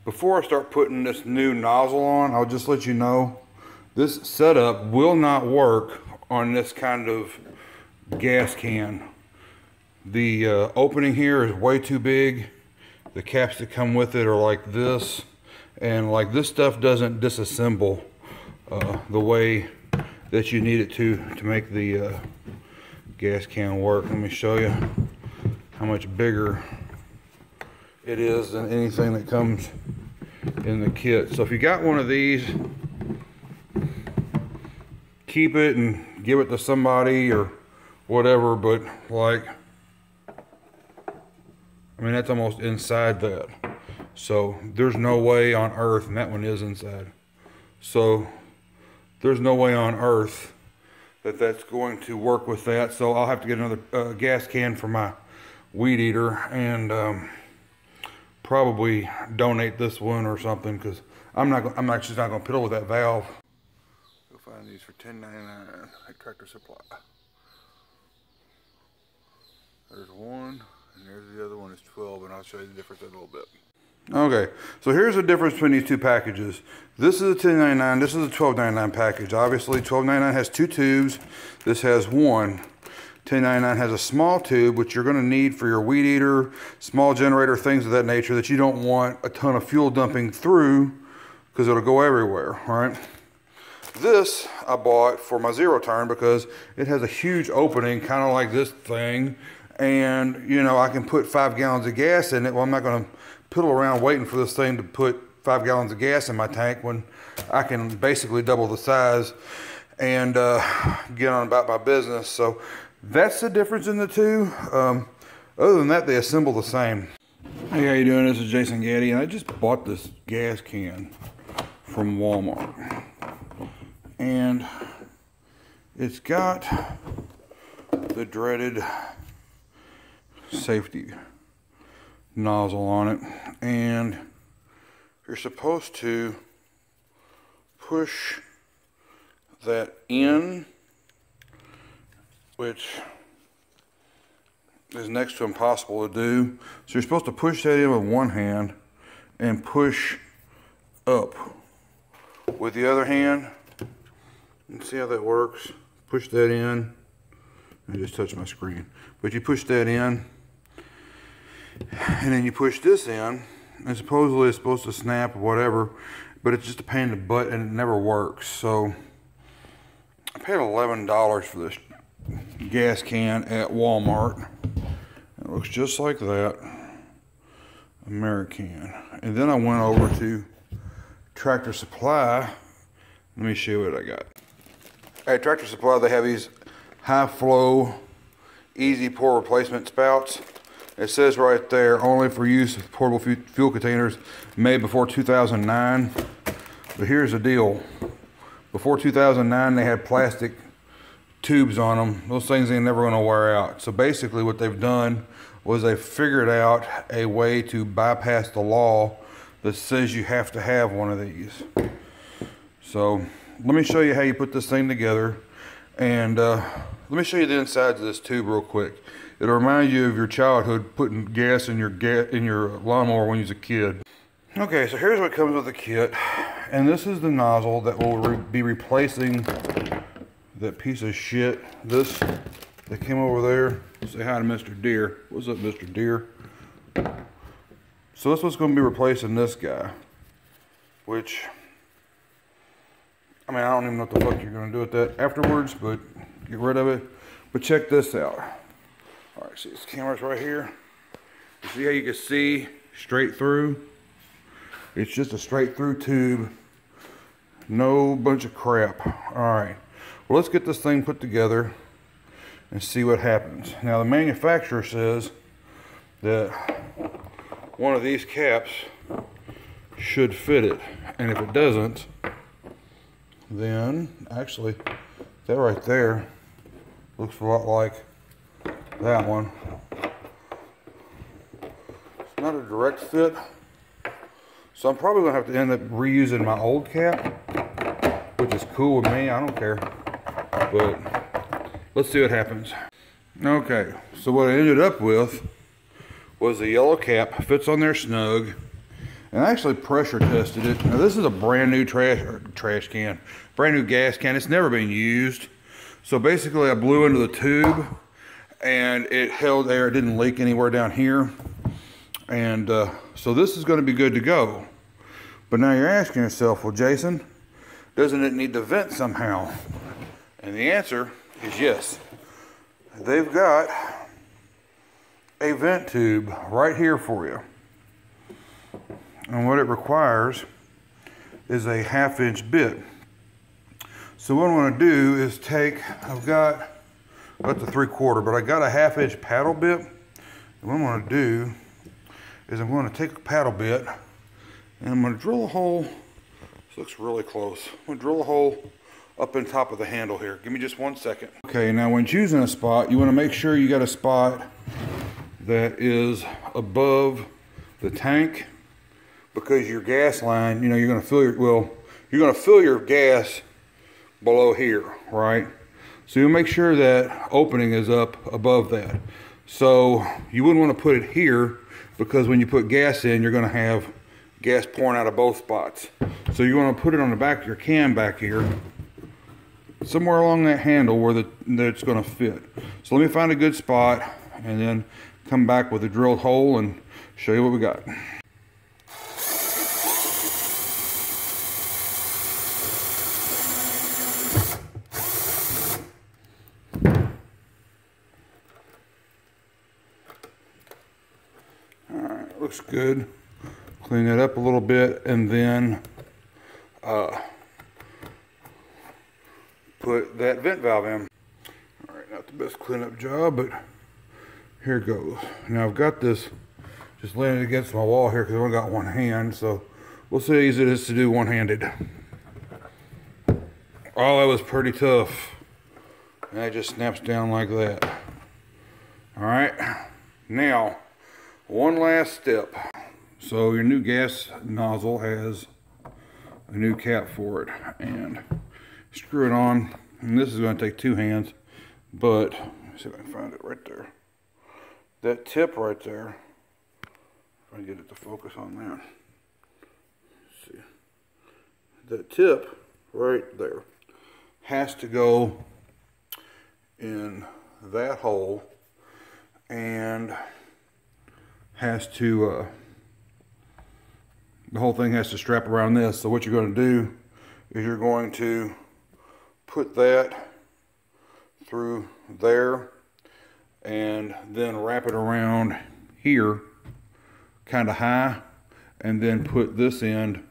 before I start putting this new nozzle on, I'll just let you know, this setup will not work on this kind of gas can. The opening here is way too big. The caps that come with it are like this, and like this stuff doesn't disassemble the way that you need it to make the gas can work. Let me show you how much bigger it is than anything that comes in the kit. So if you got one of these, keep it and give it to somebody or whatever, but like, I mean, that's almost inside that. So there's no way on earth, and that one is inside. So there's no way on earth that that's going to work with that. So I'll have to get another gas can for my weed eater and probably donate this one or something, because I'm actually not going to piddle with that valve. You'll find these for $10.99 at Tractor Supply. There's one, and there's the other one is 12, and I'll show you the difference in a little bit. Okay, so here's the difference between these two packages. This is a $10.99, this is a $12.99 package. Obviously, $12.99 has 2 tubes. This has one. $10.99 has a small tube, which you're going to need for your weed eater, small generator, things of that nature that you don't want a ton of fuel dumping through because it'll go everywhere, all right? This I bought for my zero turn because it has a huge opening, kind of like this thing, and you know, I can put 5 gallons of gas in it. Well, I'm not going to piddle around waiting for this thing to put 5 gallons of gas in my tank when I can basically double the size and get on about my business. So that's the difference in the two. Other than that, they assemble the same. Hey, how you doing? This is Jason Gaddy, and I just bought this gas can from Walmart. And it's got the dreaded safety nozzle on it. And you're supposed to push that in, which is next to impossible to do. So you're supposed to push that in with one hand and push up with the other hand. And see how that works? Push that in. I just touched my screen. But you push that in, and then you push this in, and supposedly it's supposed to snap or whatever, but it's just a pain in the butt and it never works. So I paid $11 for this gas can at Walmart. It looks just like that, American. And then I went over to Tractor Supply. Let me show you what I got. At Tractor Supply, they have these high flow, easy pour replacement spouts. It says right there, only for use with portable fuel containers made before 2009. But here's the deal. Before 2009, they had plastic tubes on them. Those things ain't never gonna wear out. So basically what they've done was they figured out a way to bypass the law that says you have to have one of these. So let me show you how you put this thing together, and let me show you the insides of this tube real quick. It'll remind you of your childhood putting gas in your lawnmower when you was a kid. Okay, so here's what comes with the kit, and this is the nozzle that will be replacing that piece of shit. This that came over there. Say hi to Mr. Deer. What's up, Mr. Deer? So that's what's going to be replacing this guy, which, I mean, I don't even know what the fuck you're going to do with that afterwards, but get rid of it. But check this out. All right, see this camera's right here. You see how you can see straight through? It's just a straight through tube. No bunch of crap. All right, well, let's get this thing put together and see what happens. Now, the manufacturer says that one of these caps should fit it, and if it doesn't, then actually that right there looks a lot like that one. It's not a direct fit, so I'm probably gonna have to end up reusing my old cap, which is cool with me. I don't care, but let's see what happens. Okay, so what I ended up with was the yellow cap, fits on there snug, And I actually pressure tested it. Now this is a brand new trash can, brand new gas can. It's never been used. So basically I blew into the tube and it held air. It didn't leak anywhere down here. And so this is going to be good to go. But now you're asking yourself, well, Jason, doesn't it need to vent somehow? And the answer is yes. They've got a vent tube right here for you. And what it requires is a 1/2 inch bit. So what I'm going to do is I've got the 3/4, but I got a 1/2 inch paddle bit. And what I'm going to do is I'm going to take a paddle bit and I'm going to drill a hole. This looks really close. I'm going to drill a hole up in top of the handle here. Give me just 1 second. Okay, now when choosing a spot, you want to make sure you got a spot that is above the tank, because your gas line, you're going to fill your gas below here, right? So you make sure that opening is up above that. So you wouldn't want to put it here, because when you put gas in, you're going to have gas pouring out of both spots. So you want to put it on the back of your can back here, somewhere along that handle where that it's going to fit. So let me find a good spot and then come back with a drilled hole and show you what we got. Alright, looks good. Clean it up a little bit and then put that vent valve in. Alright, not the best cleanup job, but here it goes. Now I've got this just laying against my wall here because I've only got one hand, so we'll see how easy it is to do one-handed. Oh, that was pretty tough. And that just snaps down like that. Alright, now one last step. So your new gas nozzle has a new cap for it, and screw it on. And this is going to take 2 hands, but let's see if I can find it right there. That tip right there, if I can get it to focus on that. Let's see. That tip right there has to go in that hole and has to the whole thing has to strap around this. So what you're going to do is you're going to put that through there and then wrap it around here kind of high, and then put this end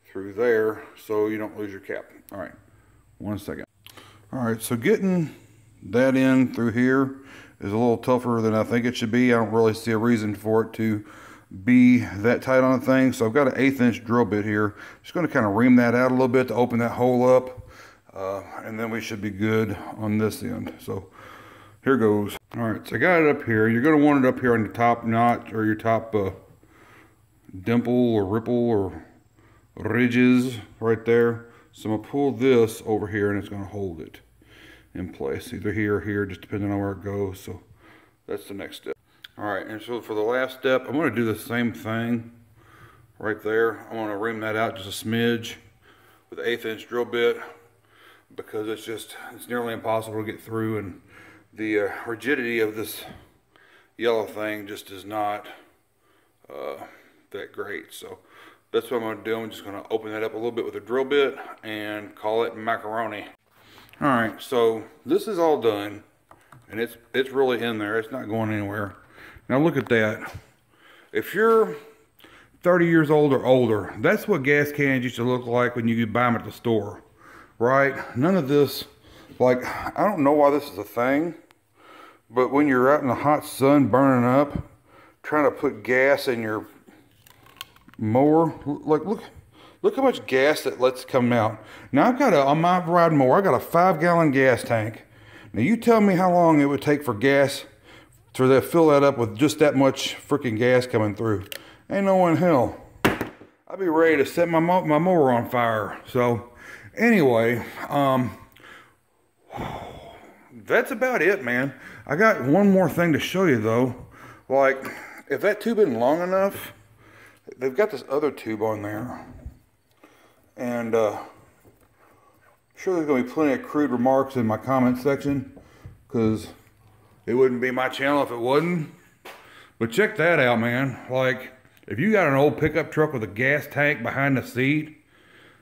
through there so you don't lose your cap. All right, 1 second. All right, so getting that in through here is a little tougher than I think it should be. I don't really see a reason for it to be that tight on the thing. So I've got an 1/8 inch drill bit here. Just going to kind of ream that out a little bit to open that hole up, and then we should be good on this end. So here goes. All right, so I got it up here. You're going to want it up here on the top notch, or your top dimple or ripple or ridges right there. So I'm going to pull this over here and it's going to hold it in place, either here or here, just depending on where it goes. So that's the next step. All right, and so for the last step, I'm going to do the same thing right there. I'm going to ream that out just a smidge with an 1/8 inch drill bit, because it's nearly impossible to get through, and the rigidity of this yellow thing just is not that great. So that's what I'm going to do. I'm just going to open that up a little bit with a drill bit and call it macaroni. All right, so this is all done, and it's really in there. It's not going anywhere. Now look at that. If you're 30 years old or older, that's what gas cans used to look like when you could buy them at the store, right? None of this, like, I don't know why this is a thing, but when you're out in the hot sun burning up, trying to put gas in your mower, like look how much gas that lets come out. Now I've got on my riding mower, I got a 5-gallon gas tank. Now you tell me how long it would take for gas to fill that up with just that much freaking gas coming through. Ain't no in hell. I'd be ready to set my mower on fire. So anyway, that's about it, man. I got one more thing to show you though. Like, if that tube isn't long enough, they've got this other tube on there, and I'm sure there's going to be plenty of crude remarks in my comment section, because it wouldn't be my channel if it wasn't. But check that out, man. Like, if you got an old pickup truck with a gas tank behind the seat,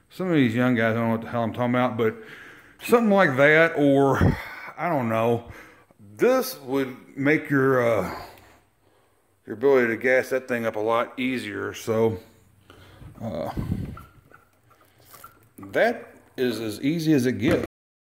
some of these young guys don't know what the hell I'm talking about, but something like that, or I don't know, this would make your ability to gas that thing up a lot easier. So that is as easy as it gets.